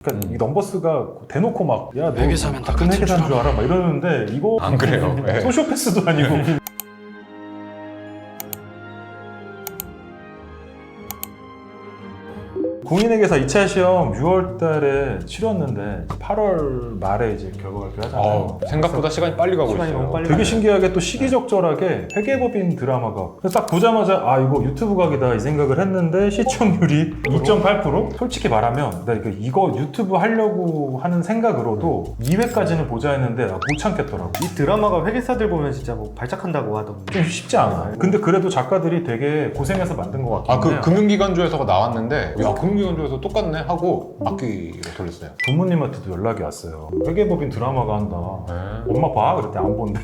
그러니까 이 넘버스가 대놓고 막 야 너 회계사면 다 같은 같은 회계사인 줄 줄 알아 막 이러는데 이거 안 그래요. 네. 소시오패스도 아니고 공인회계사 2차 시험 6월 달에 치렀는데 8월 말에 이제 결과 발표를 하잖아요. 생각보다 시간이 빨리 가고 시간이 있어요. 너무 빨리 되게 신기하게 또 시기적절하게 회계법인 드라마가 그래서 딱 보자마자 아 이거 유튜브 각이다 이 생각을 했는데 시청률이 2.8%? 솔직히 말하면 나 이거 유튜브 하려고 하는 생각으로도 2회까지는 보자 했는데 아, 못 참겠더라고. 이 드라마가 회계사들 보면 진짜 뭐 발작한다고 하던데. 좀 쉽지 않아. 근데 그래도 작가들이 되게 고생해서 만든 것 같긴 해요. 그 금융기관조에서가 나왔는데 야 금융기관조에서 똑같네 하고 악기로 돌렸어요. 부모님한테도 연락이 왔어요. 회계법인 드라마가 한다. 엄마 봐? 그랬더니 안 본대.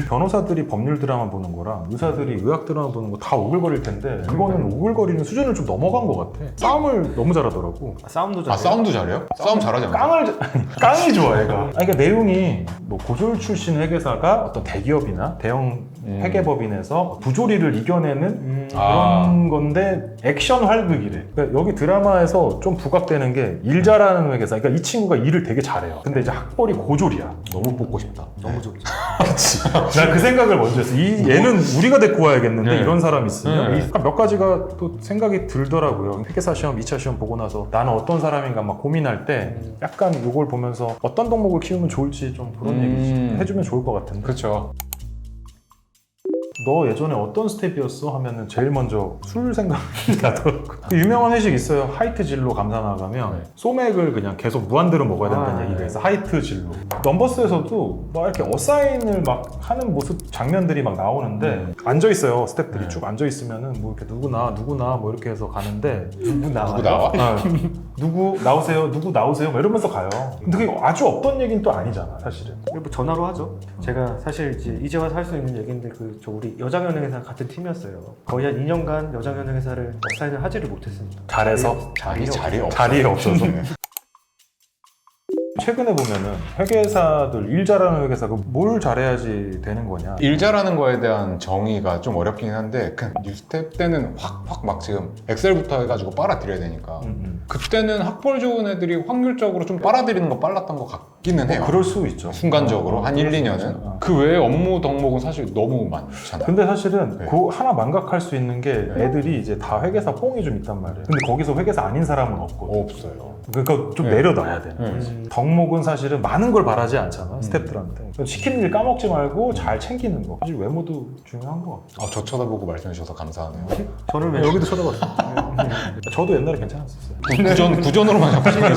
변호사들이 법률 드라마 보는 거랑 의사들이 의학 드라마 보는 거 다 오글거릴 텐데 이거는 오글거리는 수준을 좀 넘어간 것 같아. 싸움을 너무 잘하더라고. 싸움도 잘. 아 싸움도 잘해요? 싸움 잘하지 않아요? 깡이 좋아 얘가. 아니, 그러니까 내용이 뭐 고졸 출신 회계사가 어떤 대기업이나 대형 회계법인에서 부조리를 이겨내는 그런 건데 액션 활극이래. 그러니까 여기 드라마에서 좀 부각되는 게 일 잘하는 회계사. 그러니까 이 친구가 일을 되게 잘해요. 근데 이제 학벌이 고졸이야. 너무 뽑고 싶다. 너무 좋죠. 나 그 생각을 먼저 했어. 얘는 우리가 데리고 와야겠는데 네. 이런 사람 있으면 네. 그러니까 몇 가지가 또 생각이 들더라고요. 회계사 시험, 2차 시험 보고 나서 나는 어떤 사람인가 막 고민할 때 약간 이걸 보면서 어떤 덕목을 키우면 좋을지 좀 그런 얘기 해주면 좋을 것 같은데. 그렇죠. 너 예전에 어떤 스텝이었어? 하면은 제일 먼저 술 생각이 나더라고. 그 유명한 회식 있어요. 하이트 진로 감사 나가면 네. 소맥을 그냥 계속 무한대로 먹어야 된다는 아, 얘기가 있어. 하이트 진로. 넘버스에서도 막 이렇게 어사인을 막 하는 모습 장면들이 막 나오는데 앉아 있어요. 스텝들이 네. 쭉 쭉 앉아 있으면은 뭐 이렇게 누구나 뭐 이렇게 해서 가는데 누구 나와요? 누구 나와? 아, 누구 나오세요? 누구 나오세요? 막 이러면서 가요. 근데 그게 아주 없던 얘기는 또 아니잖아, 사실은. 뭐 전화로 하죠. 제가 사실 이제 와서 할 수 있는 얘기인데 저 우리 여장연예회사 같은 팀이었어요. 거의 한 2년간 여장연예회사를 업사인을 하지를 못했습니다. 잘해서? 자리에 없어서. 최근에 보면은 회계사들 일 잘하는 회계사가 뭘 잘해야지 되는 거냐. 일 잘하는 거에 대한 정의가 좀 어렵긴 한데 그냥 뉴스텝 때는 확 막 지금 엑셀부터 해가지고 빨아들여야 되니까 그때는 학벌 좋은 애들이 확률적으로 좀 빨아들이는 거 빨랐던 것 같기는 해요. 그럴 수 있죠. 순간적으로 한 1, 그럴 수 2년은 있죠. 그 외에 업무 덕목은 사실 너무 많잖아요. 근데 사실은 네. 그 하나 망각할 수 있는 게 애들이 이제 다 회계사 뽕이 좀 있단 말이에요. 근데 거기서 회계사 아닌 사람은 없거든. 없어요. 그러니까 좀 네. 내려놔야 되는. 덕목은 사실은 많은 걸 바라지 않잖아, 스태프들한테. 시키는 일 까먹지 말고 잘 챙기는 거. 사실 외모도 중요한 거 같아. 저 쳐다보고 말씀해 주셔서 감사하네요. 저를 왜 여기도 쳐다봤어. 저도 옛날에 괜찮았었어요. 구전으로만 잡히시는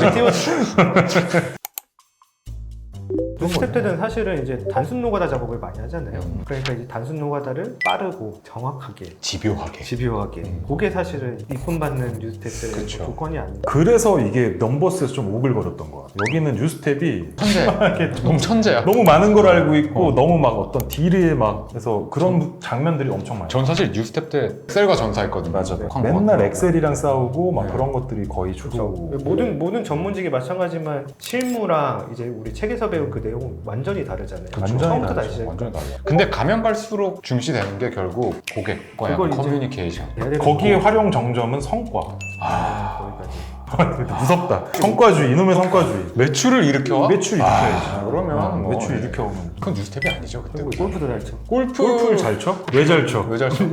스텝 때는 사실은 이제 단순 노가다 작업을 많이 하잖아요. 그러니까 이제 단순 노가다를 빠르고 정확하게 집요하게 그게 사실은 이쁨받는 뉴스텝들의 그쵸. 조건이 아닌가. 그래서 이게 넘버스에서 좀 오글거렸던 것 같아. 여기는 뉴스텝이 천재. 너무 천재야. 너무 많은 걸 알고 있고 너무 막 어떤 딜에 막 해서 그런 장면들이 엄청 많아요. 전 사실 뉴스텝 때 엑셀과 전사했거든요. 맞아. 광고 맨날 같은 거. 엑셀이랑 싸우고 막 네. 그런 것들이 거의 주죠. 모든 전문직이 마찬가지만 실무랑 이제 우리 책에서 배운 그 내용은 완전히 다르잖아요. 완전히 처음부터 다르죠. 다시 완전히 달라요. 근데 가면 갈수록 중시되는 게 결국 고객과의 그걸 이제 커뮤니케이션. 거기에 활용 정점은 성과. 거기까지. 무섭다. 성과주의, 이놈의 성과주의. 매출을 일으켜? 매출 일으켜야지. 그러면 뭐 매출 일으켜오면. 그건 뉴스텝이 아니죠 그때. 골프도 잘 쳐. 골프를 잘 쳐? 왜 잘 쳐? 왜 잘 쳐?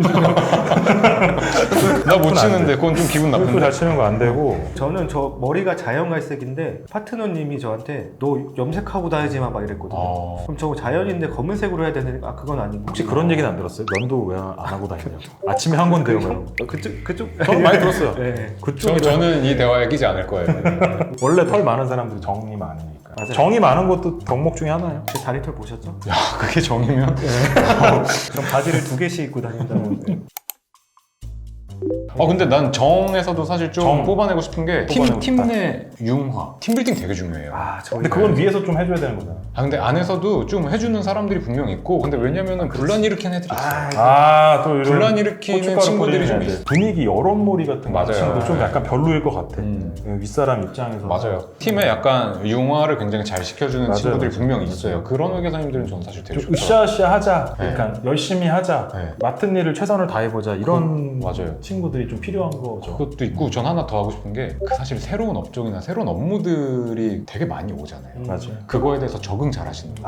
나 못 치는데 그건 좀 기분 골프 나쁜데. 잘 치는 거 안 되고. 저는 저 머리가 자연갈색인데 파트너님이 저한테 너 염색하고 다니지 마 막 이랬거든요. 그럼 저 자연인데 검은색으로 해야 되는 아 그건 아니고. 혹시 그런 얘기는 안 들었어요? 면도 왜 안 하고 다니냐고. 아침에 한 건데요. 뭐. 그쪽 저는 많이 들었어요. 네. 그쪽이 저는 이 대화에 끼지 않을 거예요. 원래 털 많은 사람들이 정이 많으니까. 맞아요. 정이 많은 것도 덕목 중에 하나예요. 제 다리털 보셨죠? 야 그게 정이면? 전 바지를 2개씩 입고 다닌다고. 근데 난 정에서도 사실 좀 정. 뽑아내고 싶은 게 뽑아내고 팀 내 융화, 팀빌딩 되게 중요해요. 근데 그건 위에서 좀 해줘야 되는 거잖아. 근데 안에서도 좀 해주는 사람들이 분명 있고 근데 왜냐면은 분란 일으키는 애들이 있어요. 또 이런 분란 일으키는 고춧가루 친구들이 좀 뿌리는 있어요. 분위기 여론몰이 같은 거 맞아요. 친구도 좀 약간 별로일 것 같아. 음. 윗사람 입장에서. 맞아요. 팀에 약간 융화를 굉장히 잘 시켜주는 맞아요, 친구들이 맞아요. 분명 있어요. 그런 회계사님들은 전 사실 되게 좀 좋더라고요. 으쌰으쌰 하자. 네. 그러니까 열심히 하자. 네. 맡은 일을 최선을 다해보자. 이런 맞아요. 친구들이 인재들이 좀 필요한 거죠. 그것도 있고 전 하나 더 하고 싶은 게 사실 새로운 업종이나 새로운 업무들이 되게 많이 오잖아요. 맞아요. 그거에 대해서 적응 잘 하시는 분.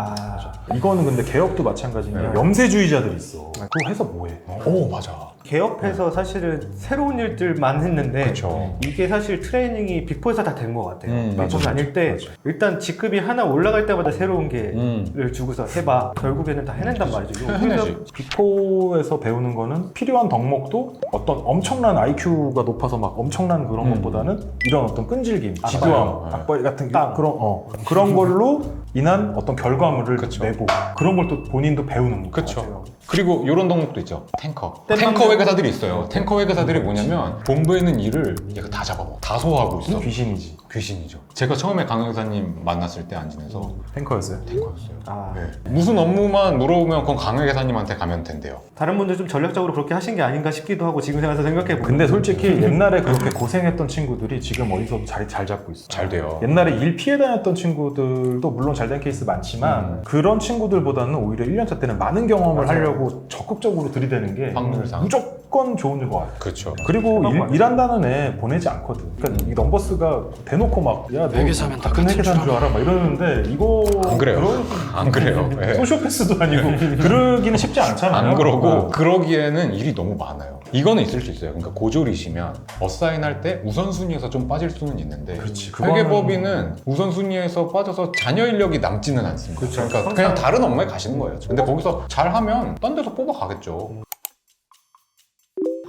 이거는 근데 개업도 마찬가지인 게 네. 염세주의자들이 있어. 그거 해서 뭐해? 오 맞아. 개업해서 사실은 새로운 일들만 했는데 그렇죠. 이게 사실 트레이닝이 빅4에서 다 된 것 같아요. 맞아, 빅4 다닐 때 맞아. 일단 직급이 하나 올라갈 때마다 새로운 게를 주고서 해봐. 결국에는 다 해낸단 말이죠. 해내지. 빅4에서 배우는 거는 필요한 덕목도 어떤 엄청난 IQ가 높아서 막 엄청난 그런 것보다는 이런 어떤 끈질김, 집요함, 맞아요. 악벌 같은 딱. 그런 걸로 인한 어떤 결과물을 그쵸. 내고 그런 걸 또 본인도 배우는 거죠. 그렇죠. 그리고 이런 덕목도 있죠. 탱커. 땜빵 탱커 회계사들이 있어요. 탱커 회계사들이 뭐냐면 본부에 있는 일을 얘가 다 잡아먹어. 다 소화하고 있어. 귀신이지. 귀신이죠. 제가 처음에 강 회계사님 만났을 때 안진에서 탱커였어요. 탱커였어요. 네. 무슨 업무만 물어보면 그건 강 회계사님한테 가면 된대요. 다른 분들 좀 전략적으로 그렇게 하신 게 아닌가 싶기도 하고 지금 생각해서 생각해보면 근데 솔직히 옛날에 그렇게 고생했던 친구들이 지금 어디서도 자리 잘 잡고 있어. 잘 돼요. 옛날에 일 피해 다녔던 친구들도 물론 잘 된 케이스 많지만 그런 친구들보다는 오히려 1년차 때는 많은 경험을 맞아요. 하려고 적극적으로 들이대는 게 확률상. 무조건 좋은 것 같아요. 그렇죠. 그리고 맞아요. 일한다는 애 보내지 않거든. 그러니까 이 넘버스가 대놓고 막 야 너 회계사면 다 같은 같은 회계사인 줄 줄 알아 막 이러는데 이거 안 그래요. 그럴- 안 그래요. 네. 소시오패스도 아니고 그러기는 쉽지 않잖아요. 안 그러고 어. 그러기에는 일이 너무 많아요. 이거는 있을 수 있어요. 그러니까 고졸이시면 어사인할 때 우선순위에서 좀 빠질 수는 있는데 그렇지, 그거는- 회계법인은 우선순위에서 빠져서 잔여 인력이 남지는 않습니다. 그렇죠. 그러니까 그냥 다른 업무에 가시는 거예요. 근데 거기서 잘하면 딴 데서 뽑아가겠죠.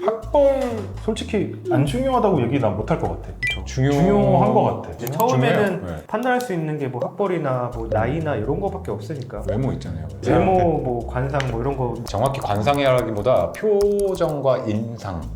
학벌 솔직히 안 중요하다고 얘기 난 못할 것 같아. 중요한 것 같아. 이제 처음에는 중요해요. 네. 판단할 수 있는 게 뭐 학벌이나 뭐 나이나 이런 거밖에 없으니까 외모 있잖아요. 외모, 뭐 관상 뭐 이런 거 정확히 관상이라기보다 표정과 인상이라는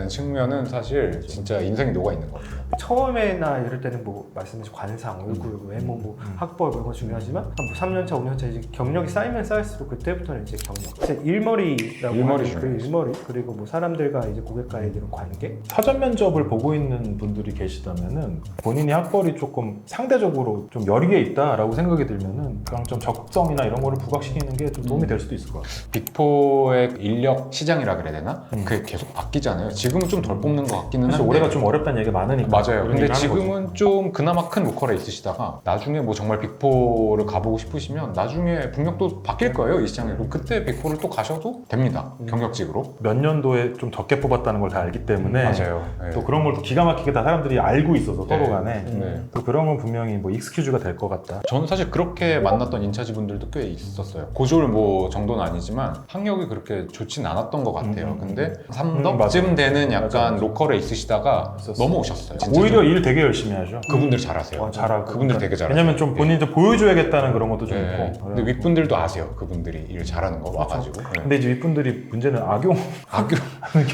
맞아. 측면은 사실 진짜 인생이 녹아 있는 것 같아요. 처음에나 이럴 때는 뭐 말씀하신 관상, 얼굴, 외모, 뭐 학벌 이런 거 중요하지만 한 뭐 3년차, 5년차 이제 경력이 쌓이면 쌓일수록 그때부터는 이제 경력, 이제 일머리라고 일머리 하는 그 중요하죠. 일머리 그리고 뭐 사람들과 이제 고객과의 이런 관계 사전 면접을 보고 있는 분들이 계시다면은 본인이 학벌이 조금 상대적으로 좀 여리게 있다라고 생각이 들면은 그냥 좀 적극성이나 이런 거를 부각시키는 게 좀 도움이 될 수도 있을 것 같아요. 빅4의 인력 시장이라 그래야 되나? 그게 계속 바뀌잖아요. 지금은 좀 덜 뽑는 것 같기는 사실 한데 올해가 좀 어렵다는 얘기가 많으니까. 맞아요. 그런 근데 얘기를 하는 지금은 거죠. 좀 그나마 큰 로컬에 있으시다가 나중에 뭐 정말 빅4를 가보고 싶으시면 나중에 분명 또 바뀔 거예요, 이 시장에. 그럼 그때 빅4를 또 가셔도 됩니다. 경력직으로. 몇 년도에 좀 적게 뽑았다는 걸 다 알기 때문에 맞아요. 네. 또 그런 걸 또 기가 막히게 다 사람들이 알고 있어서 서로 간에 네. 또 그런 건 분명히 뭐 익스큐즈가 될 것 같다. 저는 사실 그렇게 만났던 인차지분들도 꽤 있었어요. 고졸 뭐 정도는 아니지만 학력이 그렇게 좋진 않았던 것 같아요. 근데 맞아. 3덕쯤 되는 약간 맞아. 로컬에 있으시다가 있었어. 넘어오셨어요. 진짜 오히려 좀. 일 되게 열심히 하죠. 그분들이 잘하세요. 잘하고. 그분들 되게 잘하세요. 왜냐면 좀 본인이 좀 보여줘야겠다는 그런 것도 좀 네. 있고. 근데 윗분들도 아세요. 그분들이 일 잘하는 거 와가지고. 네. 근데 이제 윗분들이 문제는 악용하는 악교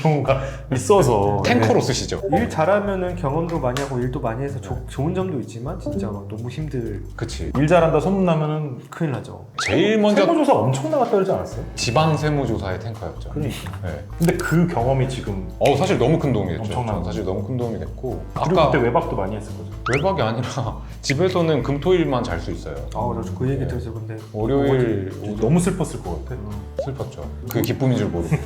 경우가 있어서 탱커로 쓰시죠. 일 잘하면은 경험도 많이 하고 일도 많이 해서 좋은 점도 있지만 진짜 막 너무 힘들 그치. 일 잘한다 소문나면은 큰일 나죠. 제일 먼저 세무조사 엄청 나갔다 그러지 않았어요? 지방 세무조사의 탱커였죠. 그러니까. 네. 근데 그 경험이 지금 사실 너무 큰 도움이 됐죠. 엄청난 저는 사실 너무 큰 도움이 됐고. 그리고 아까 그때 외박도 많이 했을 거죠. 외박이 아니라 집에서는 금토일만 잘 수 있어요. 저도 그 얘기 들어서 근데 월요일 너무 슬펐을 것 같아. 슬펐죠. 그 기쁨인 줄 모르고.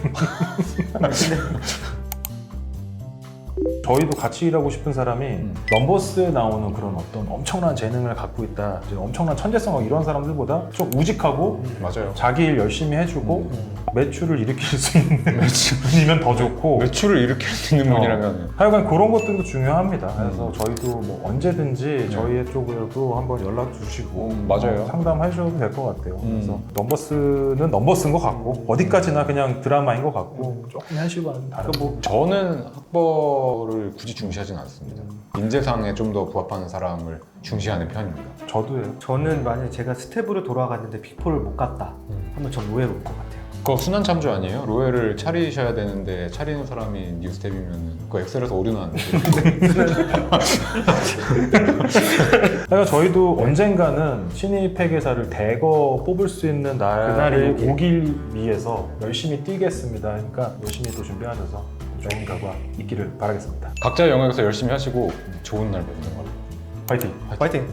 저희도 같이 일하고 싶은 사람이 넘버스에 나오는 그런 어떤 엄청난 재능을 갖고 있다, 이제 엄청난 천재성 이런 사람들보다 좀 우직하고 맞아요. 자기 일 열심히 해주고 매출을 일으킬 수 있는 분이면 더 좋고 매출을 일으킬 수 있는 분이라면 하여간 그런 것들도 중요합니다. 그래서 저희도 뭐 언제든지 저희 쪽으로도 한번 연락 주시고 맞아요. 상담해 주셔도 될 것 같아요. 그래서 넘버스는 넘버스인 것 같고 어디까지나 그냥 드라마인 것 같고 조금 현실과는 다른 뭐 저는 학벌을 굳이 중시하진 않습니다. 인재상에 좀 더 부합하는 사람을 중시하는 편입니다. 저도요. 저는 만약에 제가 스텝으로 돌아갔는데 빅4를 못 갔다 하면 전 오해로 올 것 같아요. 그거 순환 참조 아니에요? 로열을 차리셔야 되는데 차리는 사람이 뉴스텝이면 그거 엑셀에서 오류 나는데. 그러니까 저희도 언젠가는 신입 회계사를 대거 뽑을 수 있는 날이 그날이 오길 위해서 열심히 뛰겠습니다. 그러니까 열심히 또 준비하셔서 좋은 결과 있기를 바라겠습니다. 각자의 영역에서 열심히 하시고 좋은 날 뵙는 걸로. 파이팅! 파이팅!